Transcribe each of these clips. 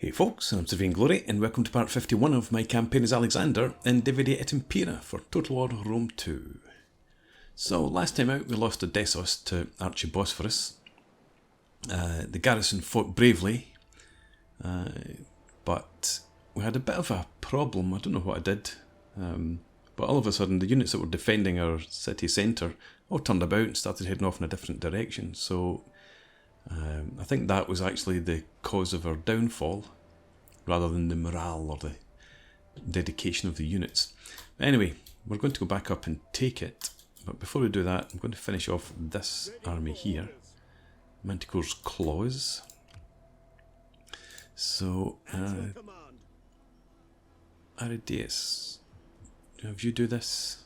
Hey folks, I'm Serene Glory and welcome to part 51 of my campaign as Alexander in NVIDIA Impera for Total War Rome 2. So last time out we lost Odessos to Arche Bosphoran. The garrison fought bravely, but we had a bit of a problem. I don't know what I did, but all of a sudden the units that were defending our city centre all turned about and started heading off in a different direction. So I think that was actually the cause of our downfall, rather than the morale or the dedication of the units. Anyway, we're going to go back up and take it, but before we do that, I'm going to finish off this army here, Manticore's Claws. So, Aridaeus, have you do this?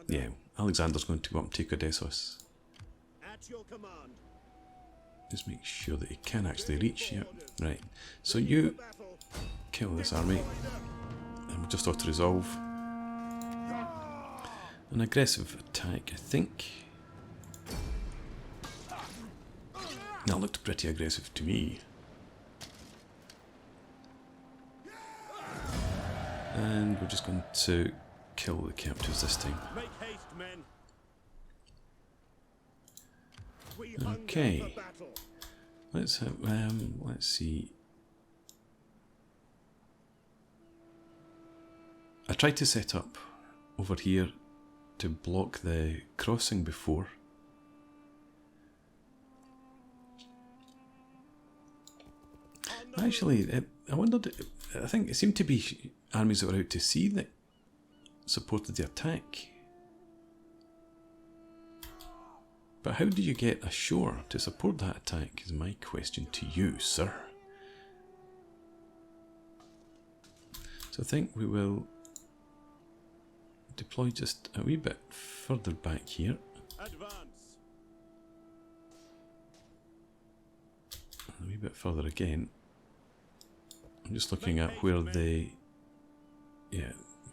Yeah, Alexander's going to go up and take Odessos. Your command. Just make sure that he can actually reach. Yep, right. So you kill this army, and we'll just auto-resolve. An aggressive attack, I think. That looked pretty aggressive to me. And we're just going to kill the captives this time. Make haste, men. Okay, let's have, let's see. I tried to set up over here to block the crossing before. Actually, I wondered, I think it seemed to be armies that were out to sea that supported the attack. But how do you get ashore to support that attack is my question to you, sir. So I think we will deploy just a wee bit further back here. Advance. A wee bit further again. I'm just looking at where the... yeah,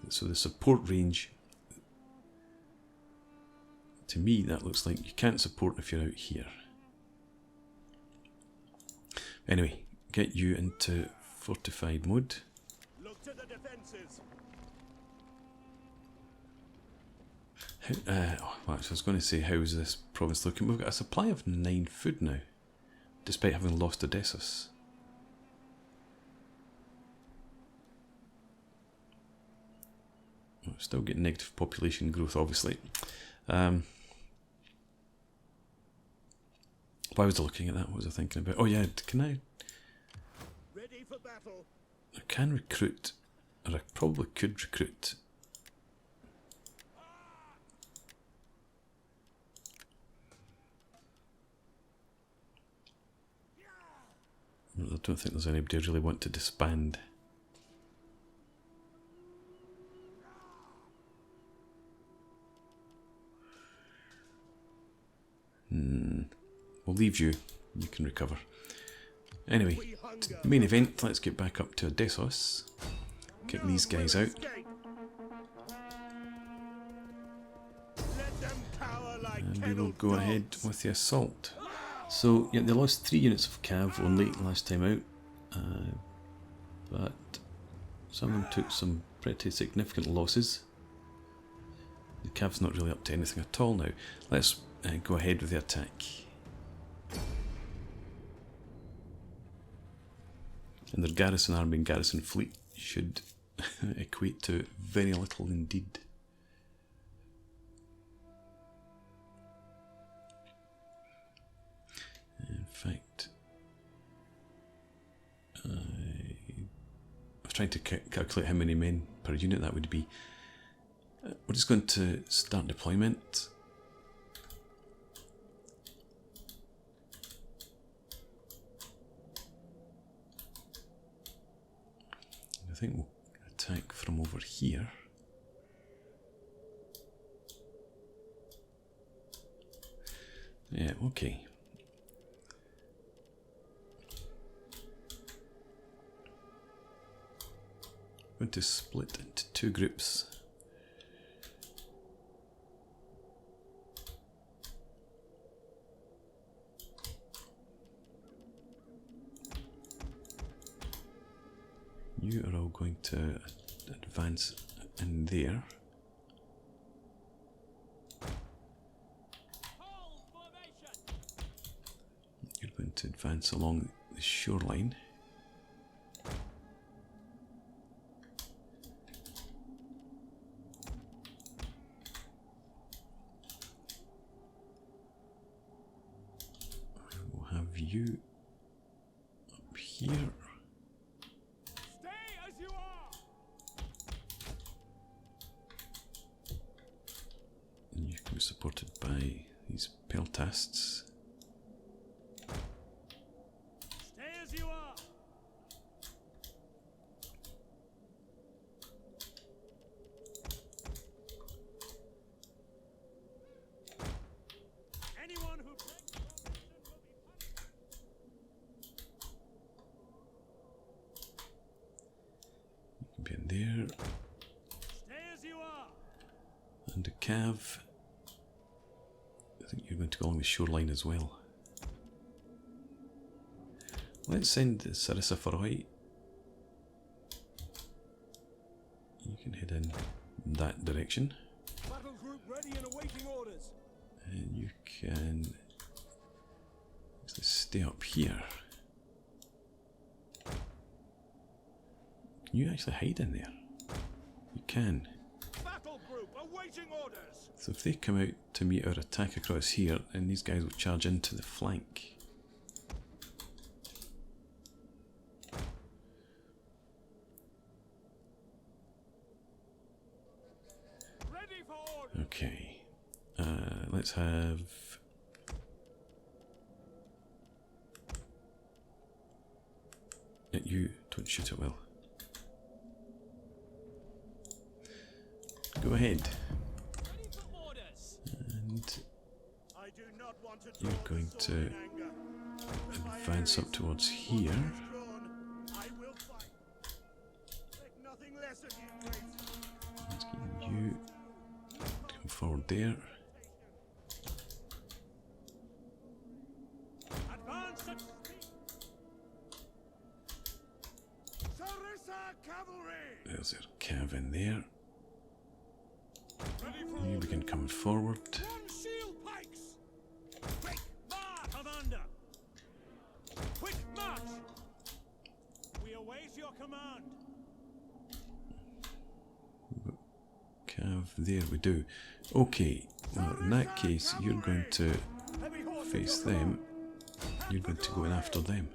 so the support range... to me, that looks like you can't support if you're out here. Anyway, get you into fortified mode. Look to the defenses. Actually, I was going to say, how is this province looking? We've got a supply of 9 food now, despite having lost Odessos. We're still getting negative population growth, obviously. Why was I looking at that? What was I thinking about? Oh yeah, can I... Ready for battle. I can recruit, or I probably could recruit. I don't think there's anybody who really want to disband. We'll leave you. You can recover. Anyway, main event. Let's get back up to Odessos. Get these guys out. And we will go ahead with the assault. So, yeah, they lost 3 units of cav only last time out. But some of them took some pretty significant losses. The cav's not really up to anything at all now. Let's go ahead with the attack. And their garrison army and garrison fleet should equate to very little indeed. In fact, I was trying to calculate how many men per unit that would be. We're just going to start deployment. I think we'll attack from over here. Yeah, okay. I'm going to split into 2 groups. You are all going to advance in there. You're going to advance along the shoreline. We'll have you up here. Stay as you are. And you can be supported by these peltasts. Stay as you are. Anyone who breaks formation will be punished. You can be in there. Stay as you are. And a cav. I think you're going to go along the shoreline as well. Let's send Sarissa Faroi. You can head in that direction. Battle group ready and awaiting orders. And you can actually stay up here. Can you actually hide in there? You can. Battle group awaiting orders. So if they come out to meet our attack across here, then these guys will charge into the flank. Ready for orders. Okay. Let's have... You don't shoot it well. Go ahead. Ready for orders. And I do not want to you're draw going the to sword in anger. When my advance enemy up towards here. is drawn, I will fight. Take nothing less of you, Grace. Let's get you to come forward there. Advance at speed. Sarissa cavalry. There's our cav in there. Ready for You begin coming forward. One shield pikes. Quick march, commander. Quick march. We await your command. Cav, there we do. Okay, well in that case you're going to Heavy horse face them. You're going to go in after them.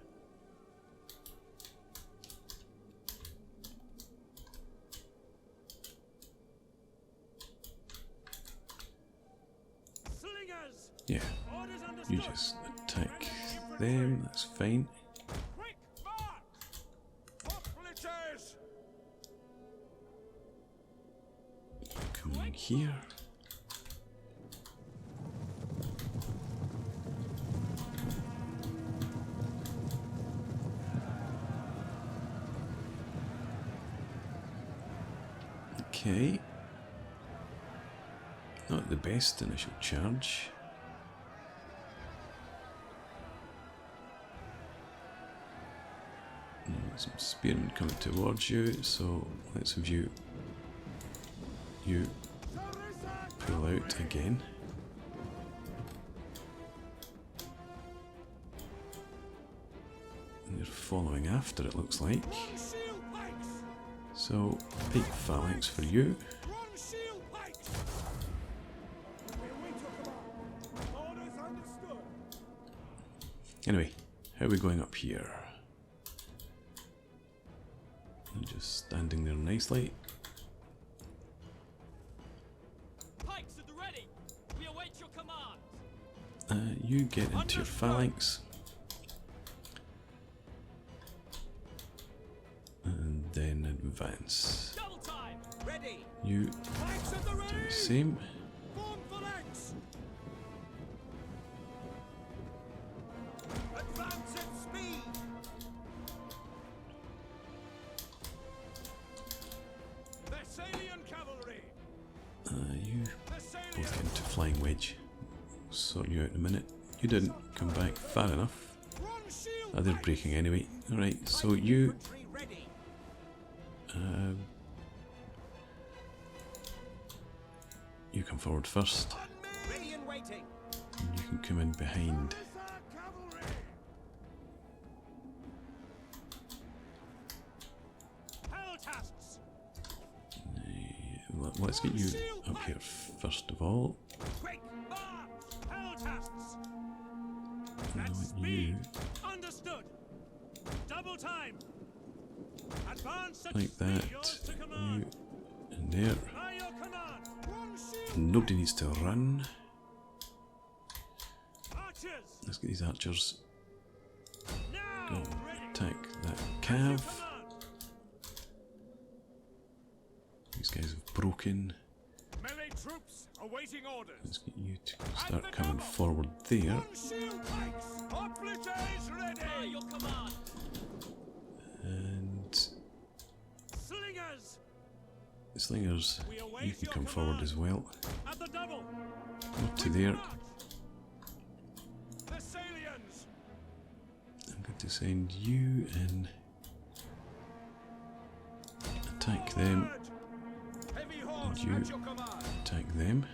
slingers. Yeah, Orders understood. you just attack them, that's fine. Quick march. Hoplites. Come in here. Okay. Not the best initial charge. Some spearmen coming towards you, so let's have you pull out again. And they're following after, it looks like. One shield pikes. So, big phalanx for you. One shield pikes. We await your command. Orders understood. Anyway, how are we going up here? Just standing there nicely. Pikes at the ready. We await your command. You get into your phalanx. And then advance. Double time. Ready. You Pikes at the do ready. the same. Form phalanx. Advance at speed. Thessalian cavalry. You Thessalian. both get into flying wedge. We'll sort you out in a minute. You didn't come back far enough. One shield They're pikes. breaking anyway. Alright, so you Ready. You come forward first. Ready and waiting. And you can come in behind. Let's get you up here first of all. Quick march. Peltasts. And I want you Understood. Double time. Advance at like that. yours to You command. in there. By your command. One shield. Nobody needs to run. Archers. Let's get these archers. Now. Go Ready. attack that Your cav. command. These guys have broken. Melee troops awaiting orders. Let's get you to start coming forward there. One shield pikes. Obliges By ready. your command. And Slingers. the slingers, We await you can your come forward command. as well. At the double. Up to there. March. Thessalians. I'm going to send you in. Attack them. Forward. Heavy horse you- at your command. Attack them.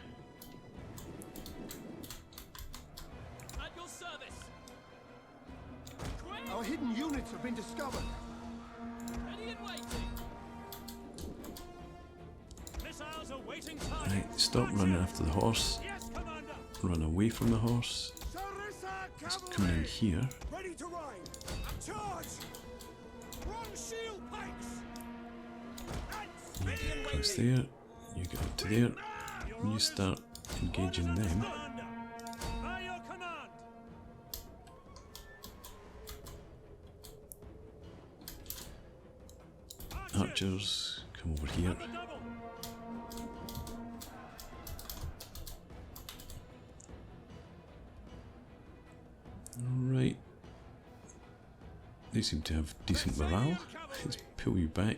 At your service. Quick. Our hidden units have been discovered. Ready and waiting. Missiles awaiting target. Right, stop running after the horse. Yes, commander. Run away from the horse. Sarissa It's cavalry. coming in here. Ready to ride. Charge. One shield pikes. Ready and Close waiting. there. You get up to there. And you start engaging them. Commander. By your command. Archers, come over here. At the double. Alright. They seem to have decent morale. Let's pull you back.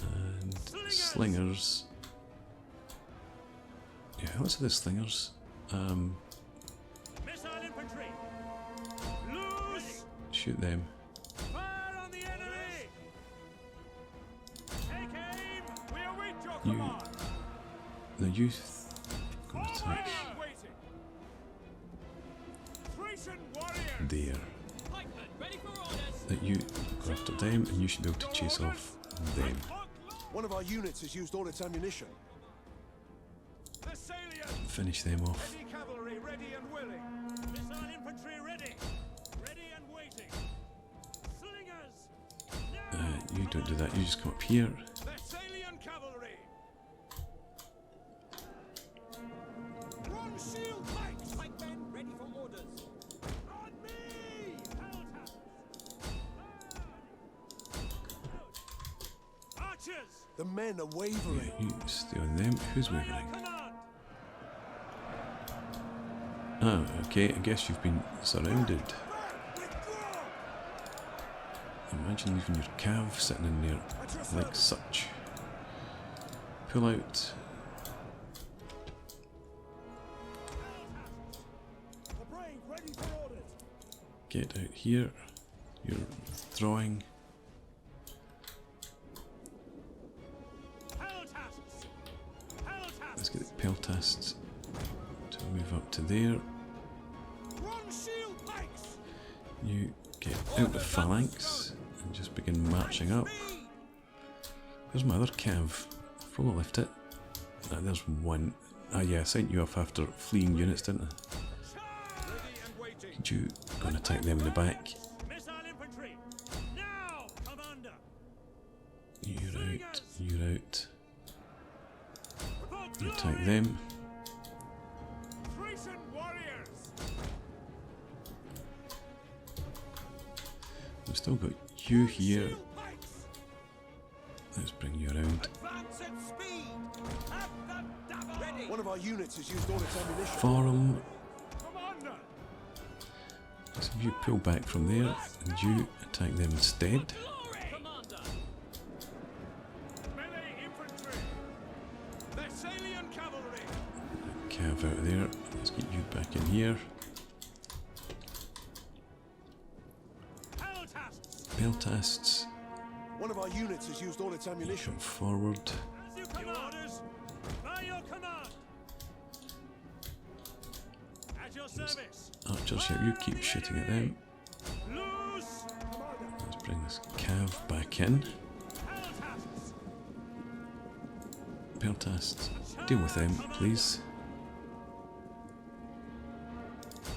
And slingers. Yeah, let's have the slingers. Missile infantry. Loose. Shoot them. Fire on the enemy. Take aim. We await your You- command. The youth go attack Forward. Waiting. Thracian warriors. there. Pikemen, ready for orders. That you go after them and you should be able to chase off them. One of our units has used all its ammunition. Thessalians. Finish them off. Heavy cavalry ready and willing. Missile infantry ready. Ready and waiting. Slingers. Now. You don't do that, you just come up here. Thessalian cavalry. One shield pikes. Pikemen, ready for orders. On me. Archers. The men are wavering. You stay on them. Who's By your wavering? command. Ah, okay, I guess you've been surrounded. Back. Withdraw. Imagine leaving your cav sitting in there At your like service. such. Pull out. The brave ready for orders. Get out here. You're withdrawing. Peltasts. Let's Peltasts. get the peltasts to move up to there. One shield pikes. You get out the phalanx and just begin marching up. There's my other cav. I've probably left it. Ah, there's one. Ah yeah, I sent you off after fleeing units, didn't I? Ready and waiting. Could you go and attack them in the back? Missile infantry. Now, commander. You're out. You're out. For You glory. attack them. Thracian warriors. We've still got you here. Shield pikes. Let's bring you around. Advance at speed. At the double. Ready. One of our units has used all its ammunition. Forum. Commander. So you pull back from there and you attack them instead. Glory. Commander. Melee infantry. Thessalian cavalry. Cav out of there. Let's get you back in here. Peltasts. Peltasts. One of our units has used all its ammunition. Come forward. As you command. Orders. By your command. At your service. Archers here, you keep shooting at them. Loose. Let's bring this cav back in. Peltasts, deal with them, please.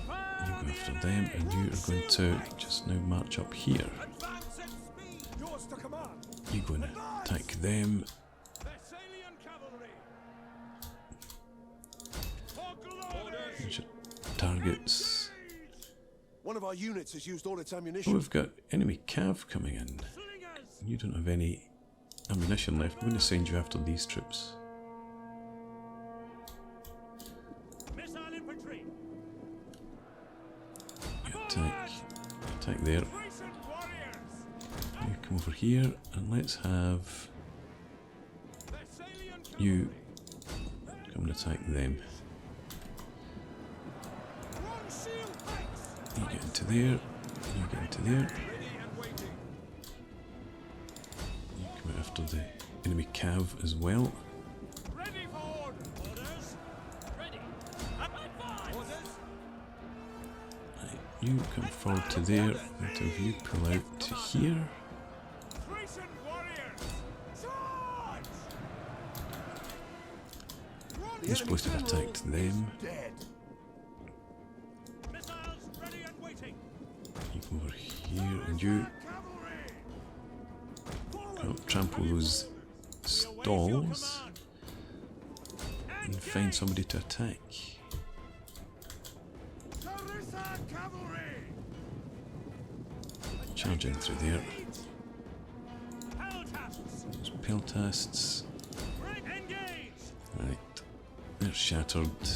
You go after them, and you are going to just now march up here. Advance at speed. Yours to command. You're going to attack them. Thessalian cavalry. For glory. There's your targets. One of our units has used all its Oh, ammunition. we've got enemy cav coming in. Slingers. You don't have any ammunition left. I'm going to send you after these troops. Missile infantry. You attack there. Thracian warriors. You come over here, and let's have Thessalian you come and attack them. One shield pikes. You get into there, you get into there. Ready and waiting. You come out after the enemy cav as well. Ready for orders. Ready. Advance. Orders. Right, you come forward to there, both of you pull out to here. Thracian warriors. Charge. You're supposed to have attacked them. Dead. Missiles ready and waiting. You come over here, and you Cavalry. trample those stalls and find somebody to attack. Sarissa cavalry. Charge in through there. Peltasts. Those peltasts. Engage. Right, they're shattered.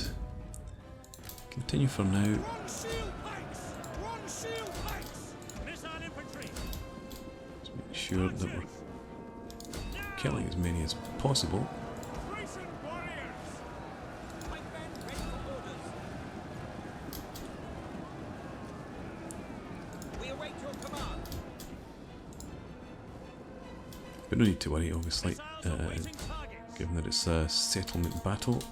Continue for now. One shield pikes. One shield pikes. Missile infantry. Let's make sure that we're killing as many as possible. Thracian warriors. White men ready for orders. We await your command. But no need to worry, obviously, Missiles awaiting targets. given that it's a settlement battle.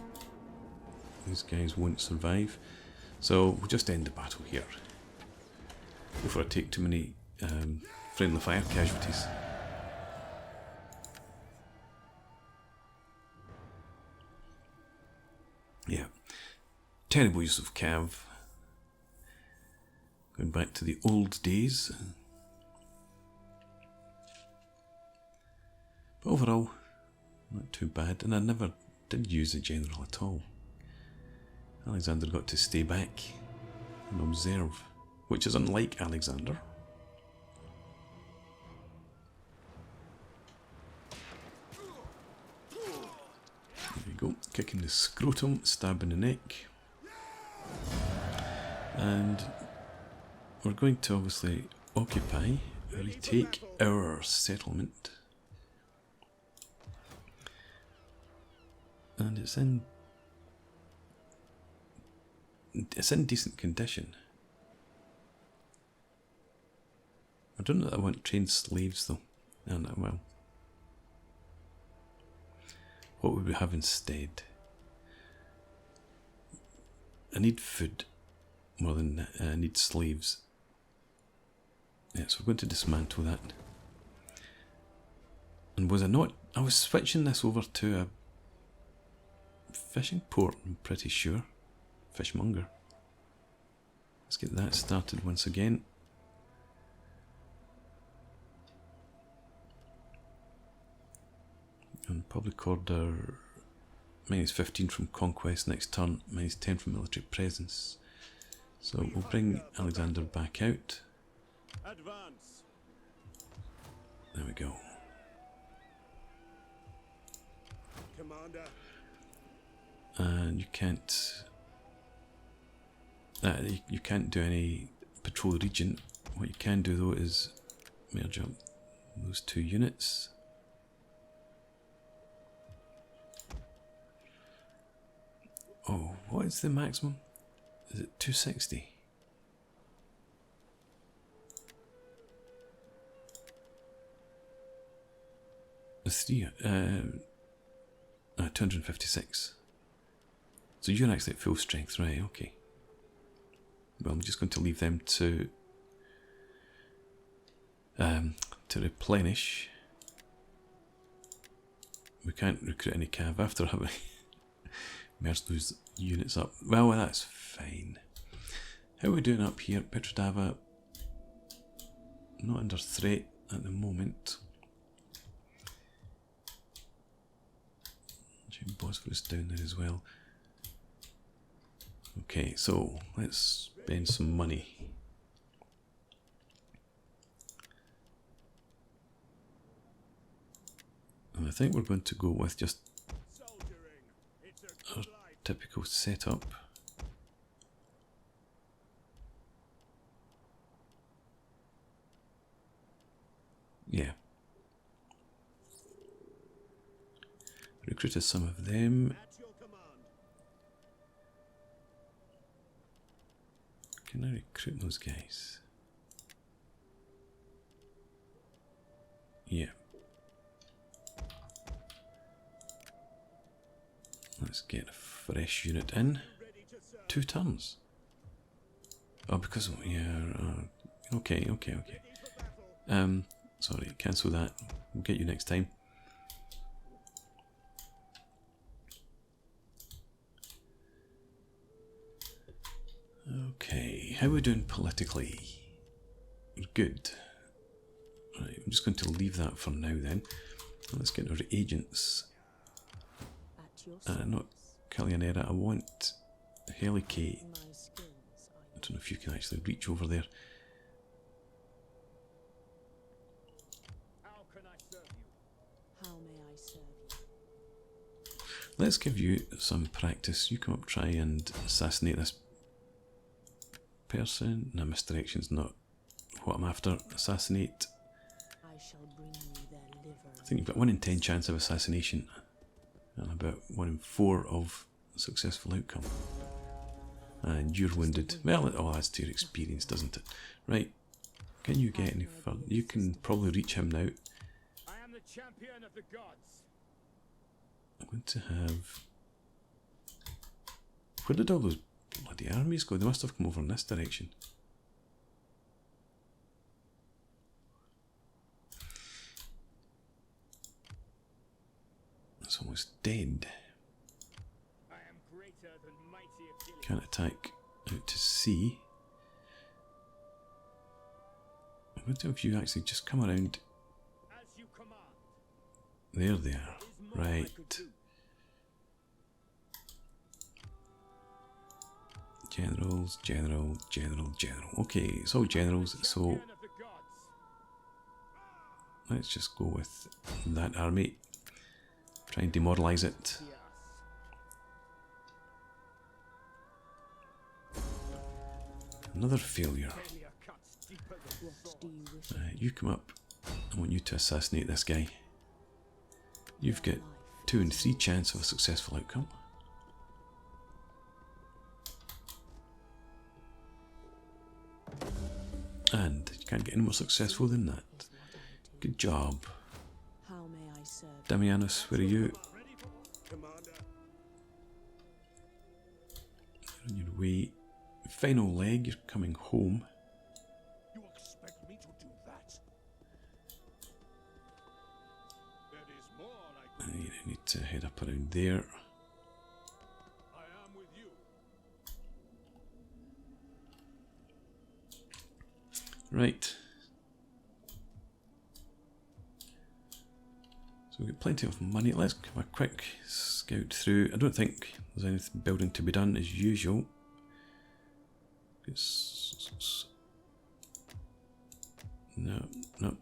These guys won't survive. So we'll just end the battle here before I take too many friendly fire casualties. Yeah, terrible use of cav. Going back to the old days. But overall, not too bad, and I never did use the general at all. Alexander got to stay back and observe, which is unlike Alexander. There we go, kicking the scrotum, stabbing the neck. And we're going to obviously occupy, retake our settlement. And it's in decent condition. I don't know that I want trained slaves though. No, no, well. What would we have instead? I need food more than I need slaves. Yeah, so we're going to dismantle that. And was I not? I was switching this over to a fishing port, I'm pretty sure. Fishmonger. Let's get that started once again. And public order -15 from conquest next turn, -10 from military presence. So we'll bring Alexander back out. Advance. There we go. Commander. And you can't you can't do any patrol the region. What you can do though is merge up those two units. Oh, what is the maximum? Is it 260? 256. So you're actually at full strength, right? Okay. Well, I'm just going to leave them to replenish. We can't recruit any cav after having merged those units up. Well, that's fine. How are we doing up here? Petrodava, not under threat at the moment. Bosphorus down there as well. Okay, so let's spend some money. And I think we're going to go with just our typical setup. Yeah. Recruited some of them. Can I recruit those guys? Yeah. Let's get a fresh unit in. 2 turns. Oh, because okay. Sorry, cancel that. We'll get you next time. Okay, how are we doing politically? Good. Right, I'm just going to leave that for now then. Let's get our agents. Not Calionera, I want Helicate. I don't know if you can actually reach over there. How can I serve you? How may I serve you? Let's give you some practice. You come up, try and assassinate this person. No, misdirection's not what I'm after. Assassinate. I shall bring you their liver. I think you've got 1 in 10 chance of assassination and about 1 in 4 of successful outcome. And you're wounded. Well, it all adds to your experience, doesn't it? Right. Can you get any further? You can probably reach him now. I am the champion of the gods. I'm going to have... Where did all those bloody armies go? They must have come over in this direction. It's almost dead. I am greater than mighty Achilles. Can't attack out to sea. I'm going to have you actually just come around. As you command. There they are. Is more I Right. could do. Generals, general. Okay, it's all generals, so Champion of the gods. let's just go with that army. Try and demoralise it. Yes. Another failure. Failure cuts deeper than What do you wish? You come up. I want you to assassinate this guy. You've got 2 in 3 chance of a successful outcome. And you can't get any more successful than that. Is what I do. Good job. How may I serve you? Damianus, where are you? Commander. You're on your way. Final leg, you're coming home. You expect me to do that? There is more I could. You need to head up around there. I am with you. Right. So we've got plenty of money. Let's have a quick scout through. I don't think there's anything building to be done as usual. No. So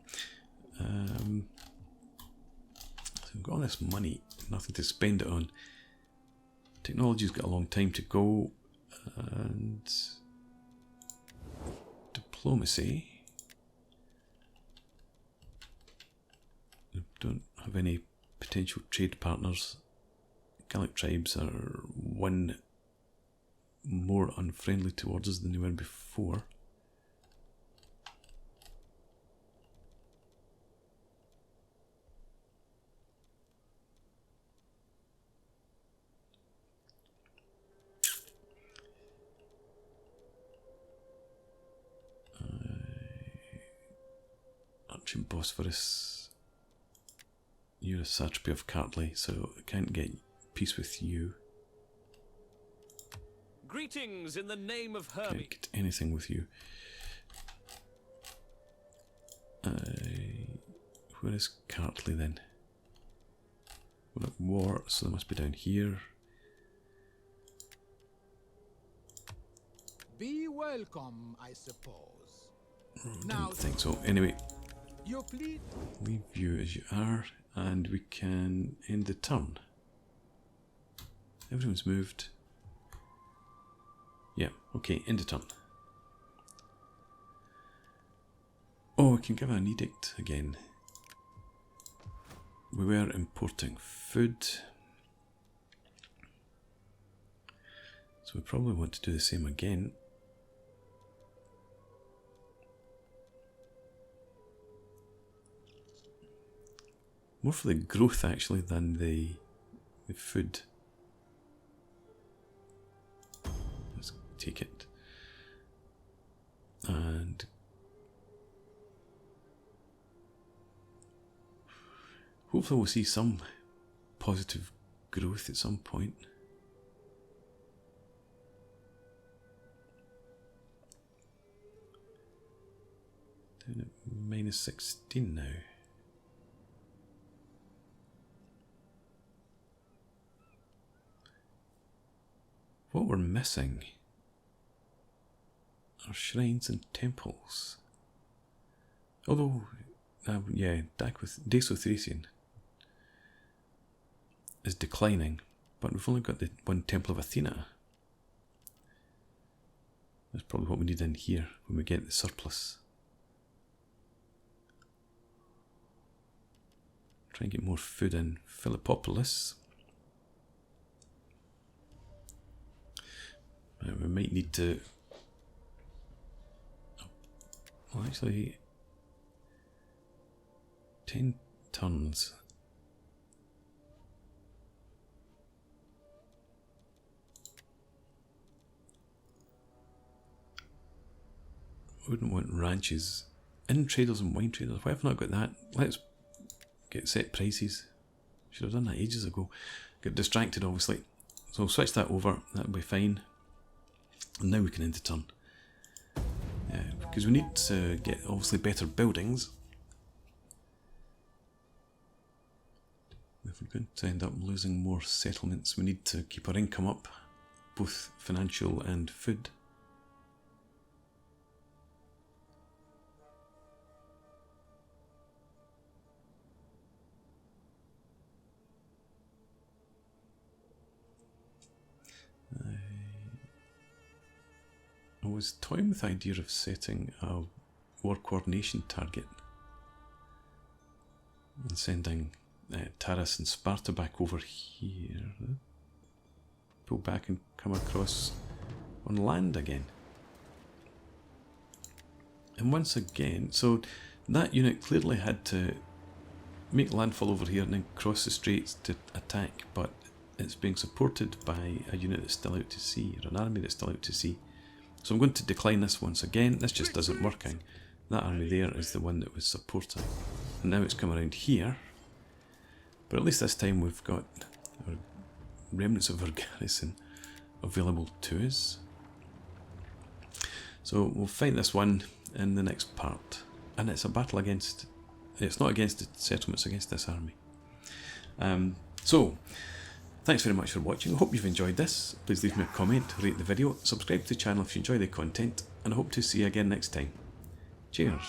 we've got all this money, nothing to spend it on. Technology's got a long time to go, and diplomacy. We don't have any potential trade partners. Gallic tribes are 1 more unfriendly towards us than they were before. Arche Bosphoran. You're a satrapy of Kartli, so I can't get peace with you. Greetings in the name of Can't Hermes. get anything with you. Where is Kartli then? We're at war, so they must be down here. Be welcome, I suppose. I Now, don't think so. Anyway, you plead. leave you as you are, and we can end the turn. Everyone's moved. Yeah, okay, end the turn. Oh, we can give an edict again. We were importing food. So we probably want to do the same again. More for the growth actually than the food. Let's take it. And hopefully we'll see some positive growth at some point. Down at minus 16 now. What we're missing are shrines and temples. Although, yeah, Odessos Thracian is declining, but we've only got the one Temple of Athena. That's probably what we need in here when we get the surplus. Try and get more food in Philippopolis. We might need to... Well, actually... 10 turns. I wouldn't want ranches. In traders and wine traders. Why have I not got that? Let's get set prices. Should have done that ages ago. Got distracted, obviously. So I'll switch that over. That'll be fine. And now we can end the turn. Because we need to get, obviously, better buildings. If we're going to end up losing more settlements, we need to keep our income up. Both financial and food. I was toying with the idea of setting a war coordination target and sending Taras and Sparta back over here. Pull back and come across on land again. And once again, so that unit clearly had to make landfall over here and then cross the straits to attack, but it's being supported by a unit that's still out to sea, or an army that's still out to sea. So I'm going to decline this once again. This just isn't working. That army there is the one that was supporting. And now it's come around here. But at least this time we've got our remnants of our garrison available to us. So we'll fight this one in the next part. And it's a battle against... It's not against the settlements, against this army. So... Thanks very much for watching. I hope you've enjoyed this. Please leave me a comment, rate the video, subscribe to the channel if you enjoy the content, and I hope to see you again next time. Cheers.